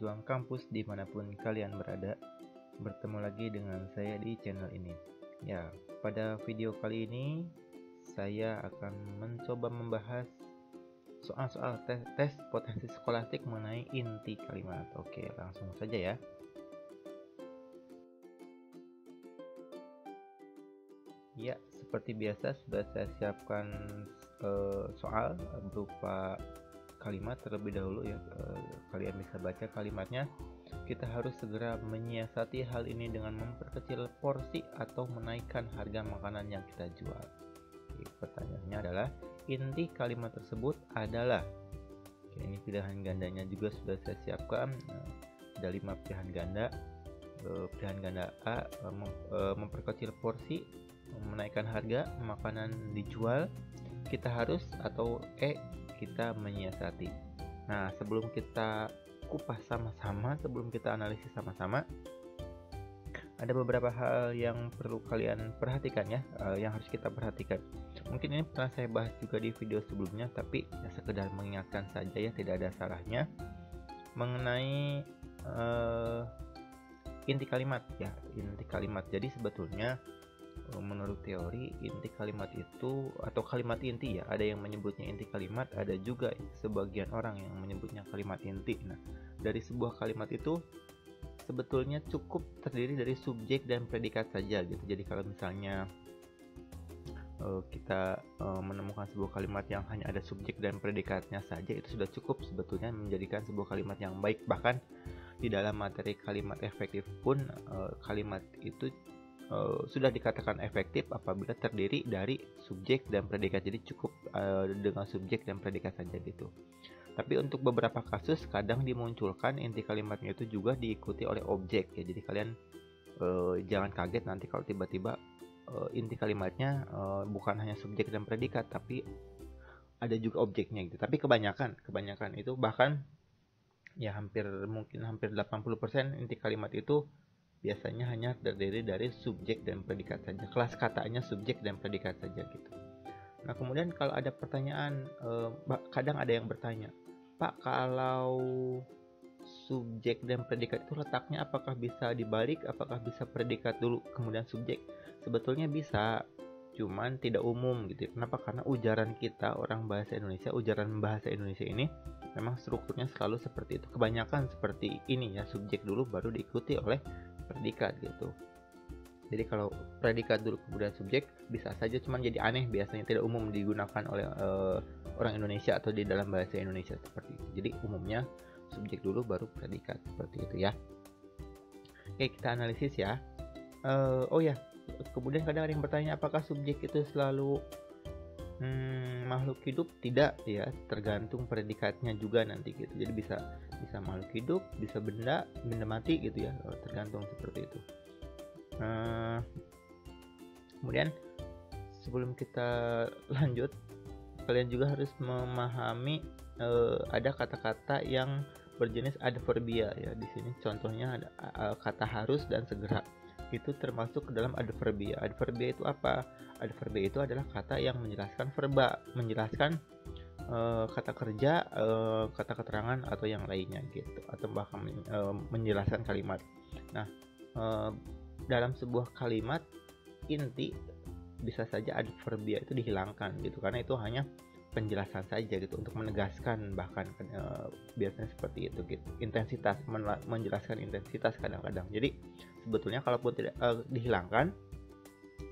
pejuang kampus dimanapun kalian berada. Bertemu lagi dengan saya di channel ini. Ya, pada video kali ini saya akan mencoba membahas soal-soal tes potensi skolastik mengenai inti kalimat. Oke, langsung saja ya. Ya, seperti biasa sudah saya siapkan soal berupa kalimat terlebih dahulu ya. Kalian bisa baca kalimatnya. Kita harus segera menyiasati hal ini dengan memperkecil porsi atau menaikkan harga makanan yang kita jual. Oke, pertanyaannya adalah inti kalimat tersebut adalah. Oke, ini pilihan gandanya juga sudah saya siapkan. Ada 5 pilihan ganda. Pilihan ganda A, memperkecil porsi, menaikkan harga makanan dijual, kita harus, atau E, kita menyiasati. Nah, sebelum kita kupas sama-sama, sebelum kita analisis sama-sama, ada beberapa hal yang perlu kalian perhatikan ya, yang harus kita perhatikan. Mungkin ini pernah saya bahas juga di video sebelumnya, tapi ya sekedar mengingatkan saja ya, tidak ada salahnya, mengenai inti kalimat ya, inti kalimat. Jadi sebetulnya menurut teori inti kalimat itu, atau kalimat inti ya, ada yang menyebutnya inti kalimat, ada juga sebagian orang yang menyebutnya kalimat inti. Nah, dari sebuah kalimat itu sebetulnya cukup terdiri dari subjek dan predikat saja gitu. Jadi kalau misalnya kita menemukan sebuah kalimat yang hanya ada subjek dan predikatnya saja, itu sudah cukup sebetulnya menjadikan sebuah kalimat yang baik. Bahkan di dalam materi kalimat efektif pun kalimat itu sudah dikatakan efektif apabila terdiri dari subjek dan predikat. Jadi cukup dengan subjek dan predikat saja gitu. Tapi untuk beberapa kasus kadang dimunculkan inti kalimatnya itu juga diikuti oleh objek ya. Jadi kalian jangan kaget nanti kalau tiba-tiba inti kalimatnya bukan hanya subjek dan predikat, tapi ada juga objeknya gitu. Tapi kebanyakan itu, bahkan ya mungkin hampir 80% inti kalimat itu biasanya hanya terdiri dari subjek dan predikat saja. Kelas katanya subjek dan predikat saja gitu. Nah, kemudian kalau ada pertanyaan, kadang ada yang bertanya, Pak, kalau subjek dan predikat itu letaknya apakah bisa dibalik, apakah bisa predikat dulu kemudian subjek? Sebetulnya bisa, cuman tidak umum gitu. Kenapa? Karena ujaran kita, orang bahasa Indonesia, ujaran bahasa Indonesia ini memang strukturnya selalu seperti itu. Kebanyakan seperti ini ya, subjek dulu baru diikuti oleh predikat gitu. Jadi kalau predikat dulu kemudian subjek bisa saja, cuman jadi aneh, biasanya tidak umum digunakan oleh orang Indonesia atau di dalam bahasa Indonesia seperti itu. Jadi umumnya subjek dulu baru predikat, seperti itu ya. Oke, kita analisis ya. Oh ya, kemudian kadang ada yang bertanya, apakah subjek itu selalu makhluk hidup? Tidak ya, tergantung predikatnya juga nanti gitu. Jadi bisa makhluk hidup, bisa benda mati gitu ya, tergantung seperti itu. Kemudian sebelum kita lanjut, kalian juga harus memahami ada kata-kata yang berjenis adverbia ya. Di sini contohnya ada kata harus dan segera. Itu termasuk ke dalam adverbia. Adverbia itu apa? Adverbia itu adalah kata yang menjelaskan verba, menjelaskan kata kerja, kata keterangan atau yang lainnya gitu, atau bahkan menjelaskan kalimat. Nah, dalam sebuah kalimat inti bisa saja adverbia itu dihilangkan gitu, karena itu hanya penjelasan saja gitu, untuk menegaskan, bahkan biasanya seperti itu gitu. Intensitas, menjelaskan intensitas kadang-kadang. Jadi sebetulnya kalaupun tidak dihilangkan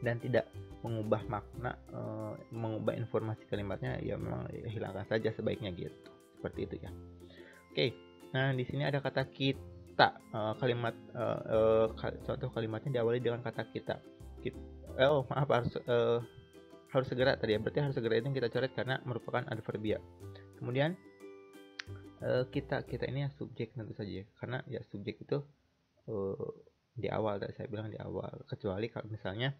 dan tidak mengubah makna, mengubah informasi kalimatnya, ya memang hilangkan saja sebaiknya gitu, seperti itu ya. Oke, nah di sini ada kata kita, kalimat contoh kalimatnya diawali dengan kata kita. Harus segera tadi ya, berarti harus segera itu yang kita coret karena merupakan adverbia. Kemudian kita ini ya subjek tentu saja, karena ya subjek itu di awal, tadi saya bilang di awal, kecuali kalau misalnya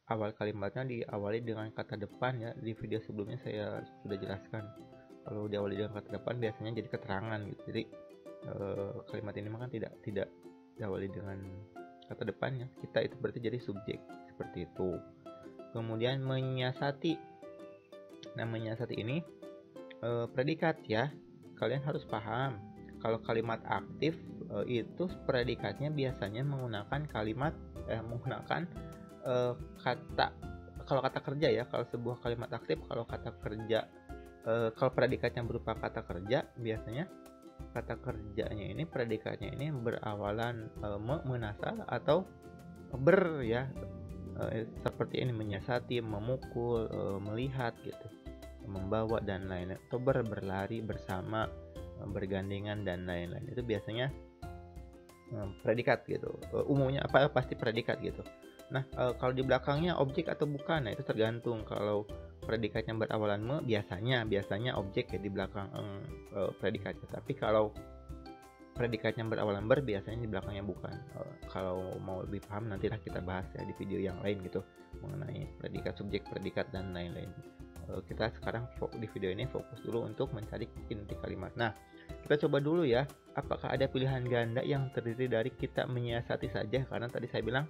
awal kalimatnya diawali dengan kata depan ya. Di video sebelumnya saya sudah jelaskan, kalau diawali dengan kata depan biasanya jadi keterangan gitu. Jadi kalimat ini kan tidak diawali dengan kata depannya. Kita itu berarti jadi subjek, seperti itu. Kemudian menyiasati. Nah, menyiasati ini predikat ya. Kalian harus paham Kalau kalimat aktif itu predikatnya biasanya menggunakan kata, kalau kata kerja ya. Kalau sebuah kalimat aktif, kalau kata kerja, kalau predikatnya berupa kata kerja, biasanya kata kerjanya ini, predikatnya ini berawalan menasal atau ber ya, seperti ini: menyiasati, memukul, melihat gitu, membawa dan lain-lain, atau berlari bersama, bergandengan dan lain-lain. Itu biasanya predikat gitu. Umumnya pasti predikat gitu. Nah, kalau di belakangnya objek atau bukan, nah itu tergantung. Kalau predikatnya berawalan me, biasanya objek ya di belakang predikatnya. Tapi kalau predikatnya berawalan ber, biasanya di belakangnya bukan. Kalau mau lebih paham nantilah kita bahas ya di video yang lain gitu, mengenai predikat, subjek, predikat dan lain-lain. Kita sekarang di video ini fokus dulu untuk mencari inti kalimat. Nah, kita coba dulu ya, apakah ada pilihan ganda yang terdiri dari kita menyiasati saja. Karena tadi saya bilang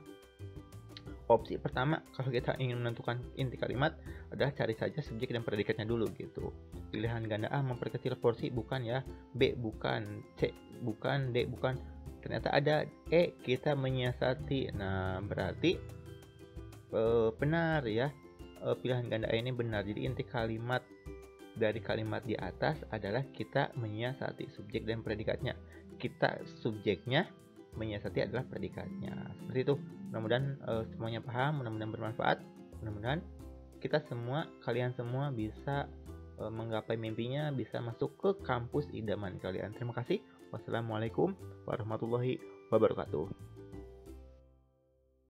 opsi pertama kalau kita ingin menentukan inti kalimat adalah cari saja subjek dan predikatnya dulu gitu. Pilihan ganda A, memperkecil porsi, bukan ya. B, bukan. C, bukan. D, bukan. Ternyata ada E, kita menyiasati. Nah, berarti benar ya. Pilihan ganda A ini benar. Jadi inti kalimat dari kalimat di atas adalah kita menyiasati subjek dan predikatnya. Kita subjeknya, menyiasati adalah predikatnya. Seperti itu. Mudah-mudahan semuanya paham, mudah-mudahan bermanfaat. Mudah-mudahan kita semua, kalian semua bisa menggapai mimpinya, bisa masuk ke kampus idaman kalian. Terima kasih. Wassalamualaikum warahmatullahi wabarakatuh.